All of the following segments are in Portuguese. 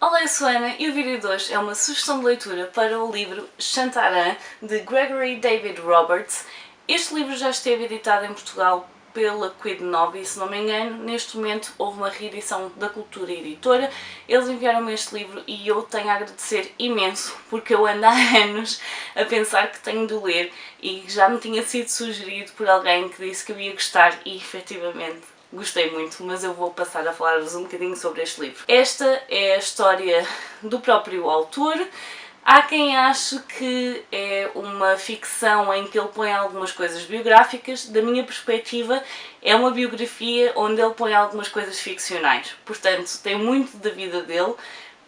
Olá, eu sou a Ana e o vídeo de hoje é uma sugestão de leitura para o livro Shantaran, de Gregory David Roberts. Este livro já esteve editado em Portugal pela Quid Novi, e se não me engano, neste momento houve uma reedição da Cultura Editora. Eles enviaram-me este livro e eu tenho a agradecer imenso, porque eu ando há anos a pensar que tenho de ler e já me tinha sido sugerido por alguém que disse que eu ia gostar e efetivamente gostei muito, mas eu vou passar a falar-vos um bocadinho sobre este livro. Esta é a história do próprio autor. Há quem ache que é uma ficção em que ele põe algumas coisas biográficas. Da minha perspectiva, é uma biografia onde ele põe algumas coisas ficcionais. Portanto, tem muito da vida dele,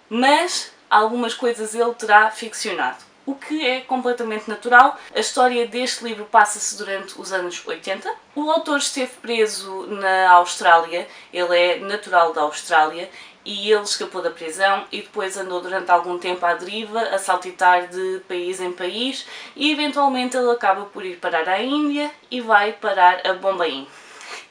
mas algumas coisas ele terá ficcionado, o que é completamente natural. A história deste livro passa-se durante os anos 80. O autor esteve preso na Austrália, ele é natural da Austrália, e ele escapou da prisão e depois andou durante algum tempo à deriva, a saltitar de país em país, e eventualmente ele acaba por ir parar à Índia e vai parar a Bombaim.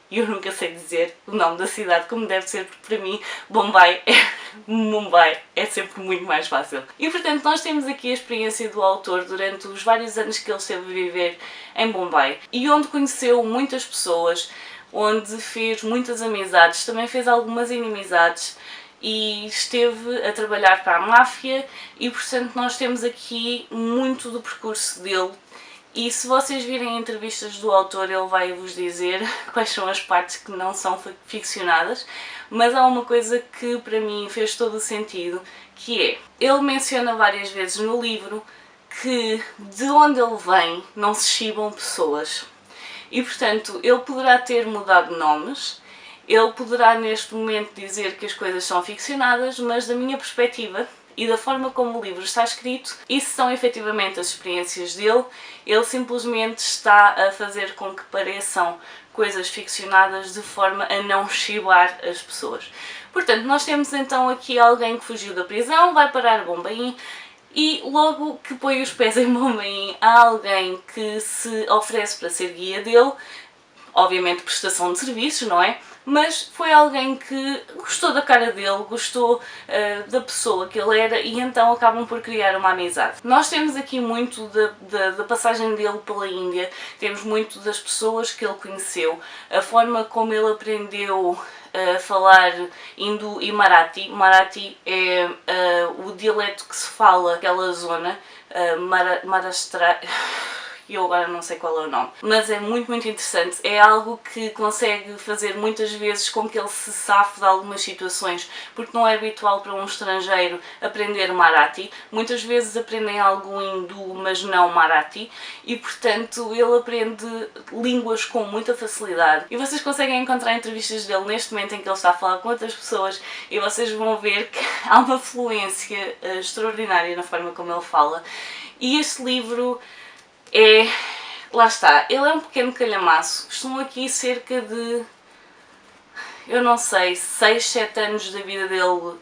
Eu nunca sei dizer o nome da cidade como deve ser, porque para mim Mumbai é sempre muito mais fácil. E portanto nós temos aqui a experiência do autor durante os vários anos que ele esteve a viver em Bombay, e onde conheceu muitas pessoas, onde fez muitas amizades, também fez algumas inimizades, e esteve a trabalhar para a máfia, e portanto nós temos aqui muito do percurso dele. E se vocês virem entrevistas do autor, ele vai vos dizer quais são as partes que não são ficcionadas, mas há uma coisa que para mim fez todo o sentido, que é, ele menciona várias vezes no livro que de onde ele vem não se chibam pessoas. E portanto, ele poderá ter mudado nomes, ele poderá neste momento dizer que as coisas são ficcionadas, mas da minha perspectiva e da forma como o livro está escrito, isso são efetivamente as experiências dele. Ele simplesmente está a fazer com que pareçam coisas ficcionadas de forma a não chibar as pessoas. Portanto, nós temos então aqui alguém que fugiu da prisão, vai parar a Bombaim, e logo que põe os pés em Bombaim há alguém que se oferece para ser guia dele, obviamente prestação de serviços, não é? Mas foi alguém que gostou da cara dele, gostou da pessoa que ele era, e então acabam por criar uma amizade. Nós temos aqui muito da passagem dele pela Índia, temos muito das pessoas que ele conheceu, a forma como ele aprendeu a falar hindu e marathi. Marathi é o dialeto que se fala naquela zona, Maharashtra. E eu agora não sei qual é o nome, mas é muito interessante. É algo que consegue fazer muitas vezes com que ele se safe de algumas situações, porque não é habitual para um estrangeiro aprender Marathi. Muitas vezes aprendem algo hindu, mas não Marathi, e portanto ele aprende línguas com muita facilidade. E vocês conseguem encontrar entrevistas dele neste momento em que ele está a falar com outras pessoas, e vocês vão ver que há uma fluência extraordinária na forma como ele fala. E este livro lá está, ele é um pequeno calhamaço. Estão aqui cerca de, eu não sei, 6, 7 anos da vida dele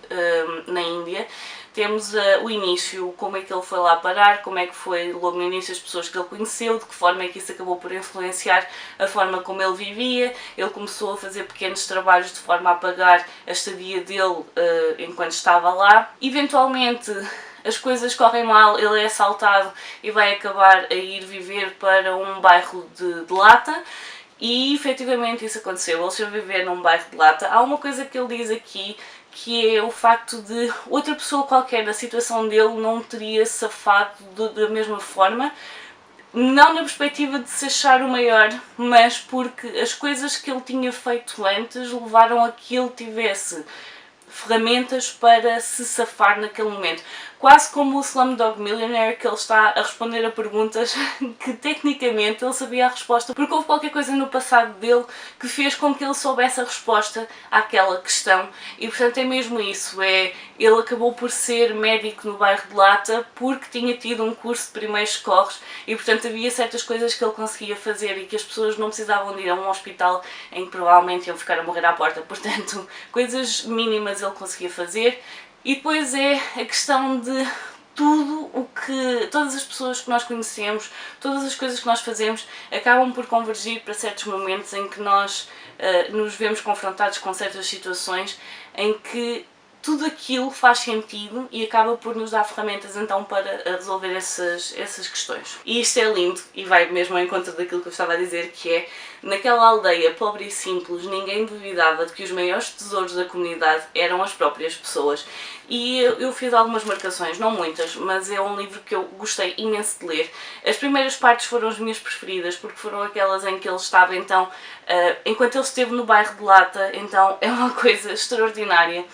na Índia. Temos o início, como é que ele foi lá parar, como é que foi logo no início as pessoas que ele conheceu, de que forma é que isso acabou por influenciar a forma como ele vivia. Ele começou a fazer pequenos trabalhos de forma a pagar a estadia dele enquanto estava lá. Eventualmente as coisas correm mal, ele é assaltado e vai acabar a ir viver para um bairro de Lata, e efetivamente isso aconteceu. Ele esteve a viver num bairro de Lata. Há uma coisa que ele diz aqui, que é o facto de outra pessoa qualquer da situação dele não teria safado da mesma forma, não na perspectiva de se achar o maior, mas porque as coisas que ele tinha feito antes levaram a que ele tivesse ferramentas para se safar naquele momento. Quase como o Slumdog Millionaire, que ele está a responder a perguntas que tecnicamente ele sabia a resposta, porque houve qualquer coisa no passado dele que fez com que ele soubesse a resposta àquela questão. E portanto é mesmo isso, ele acabou por ser médico no bairro de Lata porque tinha tido um curso de primeiros socorros, e portanto havia certas coisas que ele conseguia fazer e que as pessoas não precisavam de ir a um hospital em que provavelmente iam ficar a morrer à porta. Portanto, coisas mínimas ele conseguia fazer. E depois é a questão de todas as pessoas que nós conhecemos, todas as coisas que nós fazemos acabam por convergir para certos momentos em que nós nos vemos confrontados com certas situações em que tudo aquilo faz sentido e acaba por nos dar ferramentas então para resolver essas questões. E isto é lindo e vai mesmo ao encontro daquilo que eu estava a dizer, que é, naquela aldeia pobre e simples, ninguém duvidava de que os maiores tesouros da comunidade eram as próprias pessoas. E eu fiz algumas marcações, não muitas, mas é um livro que eu gostei imenso de ler. As primeiras partes foram as minhas preferidas, porque foram aquelas em que ele estava então, enquanto ele esteve no bairro de Lata, então é uma coisa extraordinária.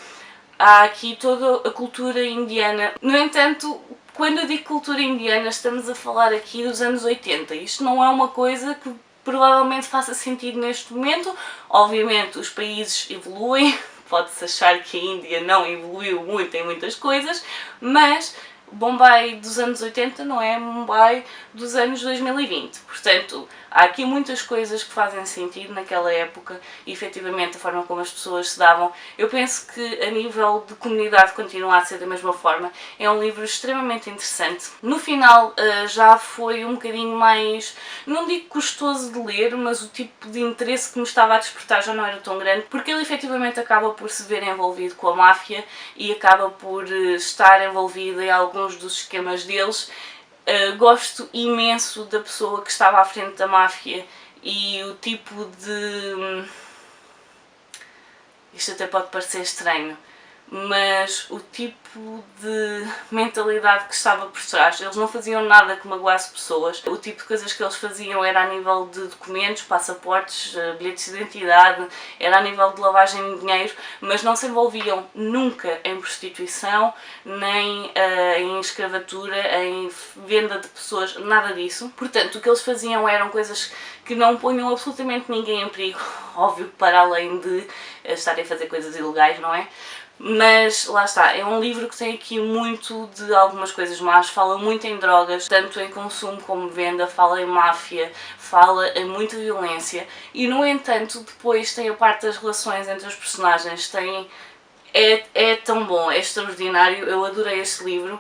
Há aqui toda a cultura indiana. No entanto, quando eu digo cultura indiana, estamos a falar aqui dos anos 80. Isto não é uma coisa que provavelmente faça sentido neste momento. Obviamente os países evoluem, pode-se achar que a Índia não evoluiu muito em muitas coisas, mas Bombay dos anos 80 não é Mumbai dos anos 2020. Portanto, há aqui muitas coisas que fazem sentido naquela época e efetivamente a forma como as pessoas se davam. Eu penso que a nível de comunidade continua a ser da mesma forma. É um livro extremamente interessante. No final já foi um bocadinho mais, não digo custoso de ler, mas o tipo de interesse que me estava a despertar já não era tão grande, porque ele efetivamente acaba por se ver envolvido com a máfia e acaba por estar envolvido em alguns dos esquemas deles. Gosto imenso da pessoa que estava à frente da máfia e o tipo de... Isto até pode parecer estranho, mas o tipo de mentalidade que estava por trás. Eles não faziam nada que magoasse pessoas. O tipo de coisas que eles faziam era a nível de documentos, passaportes, bilhetes de identidade, era a nível de lavagem de dinheiro, mas não se envolviam nunca em prostituição, nem em escravatura, em venda de pessoas, nada disso. Portanto, o que eles faziam eram coisas que não ponham absolutamente ninguém em perigo, óbvio, para além de estarem a fazer coisas ilegais, não é? Mas lá está, é um livro que tem aqui muito de algumas coisas más, fala muito em drogas, tanto em consumo como venda, fala em máfia, fala em muita violência e no entanto depois tem a parte das relações entre os personagens, é tão bom, é extraordinário, eu adorei este livro.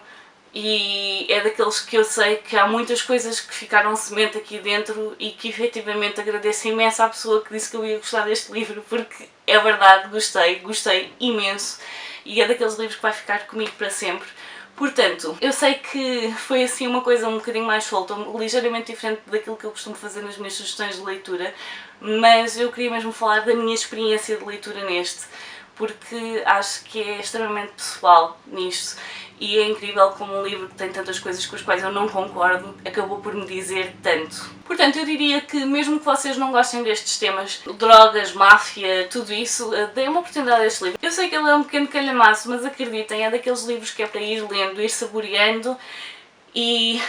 E é daqueles que eu sei que há muitas coisas que ficaram semente aqui dentro e que efetivamente agradeço imenso à pessoa que disse que eu ia gostar deste livro, porque é verdade, gostei imenso e é daqueles livros que vai ficar comigo para sempre. Portanto, eu sei que foi assim uma coisa um bocadinho mais solta, ligeiramente diferente daquilo que eu costumo fazer nas minhas sugestões de leitura, mas eu queria mesmo falar da minha experiência de leitura neste, porque acho que é extremamente pessoal nisto e é incrível como um livro que tem tantas coisas com as quais eu não concordo acabou por me dizer tanto. Portanto, eu diria que mesmo que vocês não gostem destes temas, drogas, máfia, tudo isso, deem uma oportunidade a este livro. Eu sei que ele é um pequeno calhamaço, mas acreditem, é daqueles livros que é para ir lendo, ir saboreando e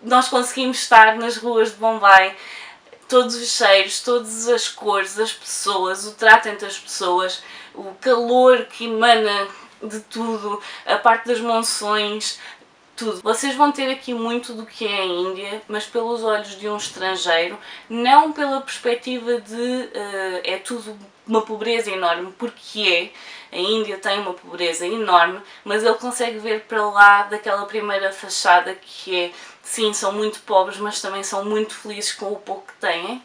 nós conseguimos estar nas ruas de Bombay. Todos os cheiros, todas as cores, as pessoas, o trato entre as pessoas, o calor que emana de tudo, a parte das monções, tudo. Vocês vão ter aqui muito do que é a Índia, mas pelos olhos de um estrangeiro, não pela perspectiva de é tudo uma pobreza enorme, porque a Índia tem uma pobreza enorme, mas ele consegue ver para lá daquela primeira fachada que é, sim, são muito pobres, mas também são muito felizes com o pouco que têm.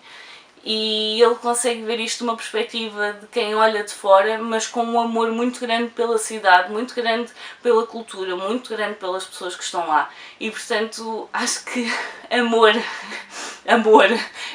E ele consegue ver isto de uma perspectiva de quem olha de fora, mas com um amor muito grande pela cidade, muito grande pela cultura, muito grande pelas pessoas que estão lá. E portanto, acho que amor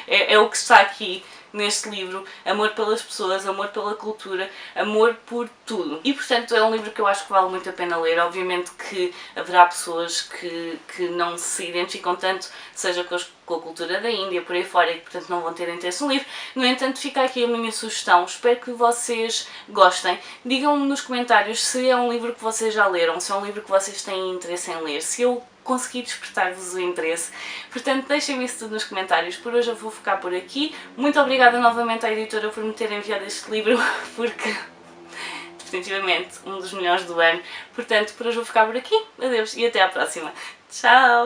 é o que está aqui neste livro, amor pelas pessoas, amor pela cultura, amor por tudo. E portanto é um livro que eu acho que vale muito a pena ler. Obviamente que haverá pessoas que não se identificam tanto, seja com a cultura da Índia, por aí fora, e que portanto não vão ter interesse no livro. No entanto, fica aqui a minha sugestão, espero que vocês gostem. Digam-me nos comentários se é um livro que vocês já leram, se é um livro que vocês têm interesse em ler, se eu consegui despertar-vos o interesse. Portanto, deixem-me isso tudo nos comentários. Por hoje eu vou ficar por aqui. Muito obrigada novamente à editora por me ter enviado este livro, porque definitivamente um dos melhores do ano. Portanto, por hoje vou ficar por aqui. Adeus e até à próxima. Tchau!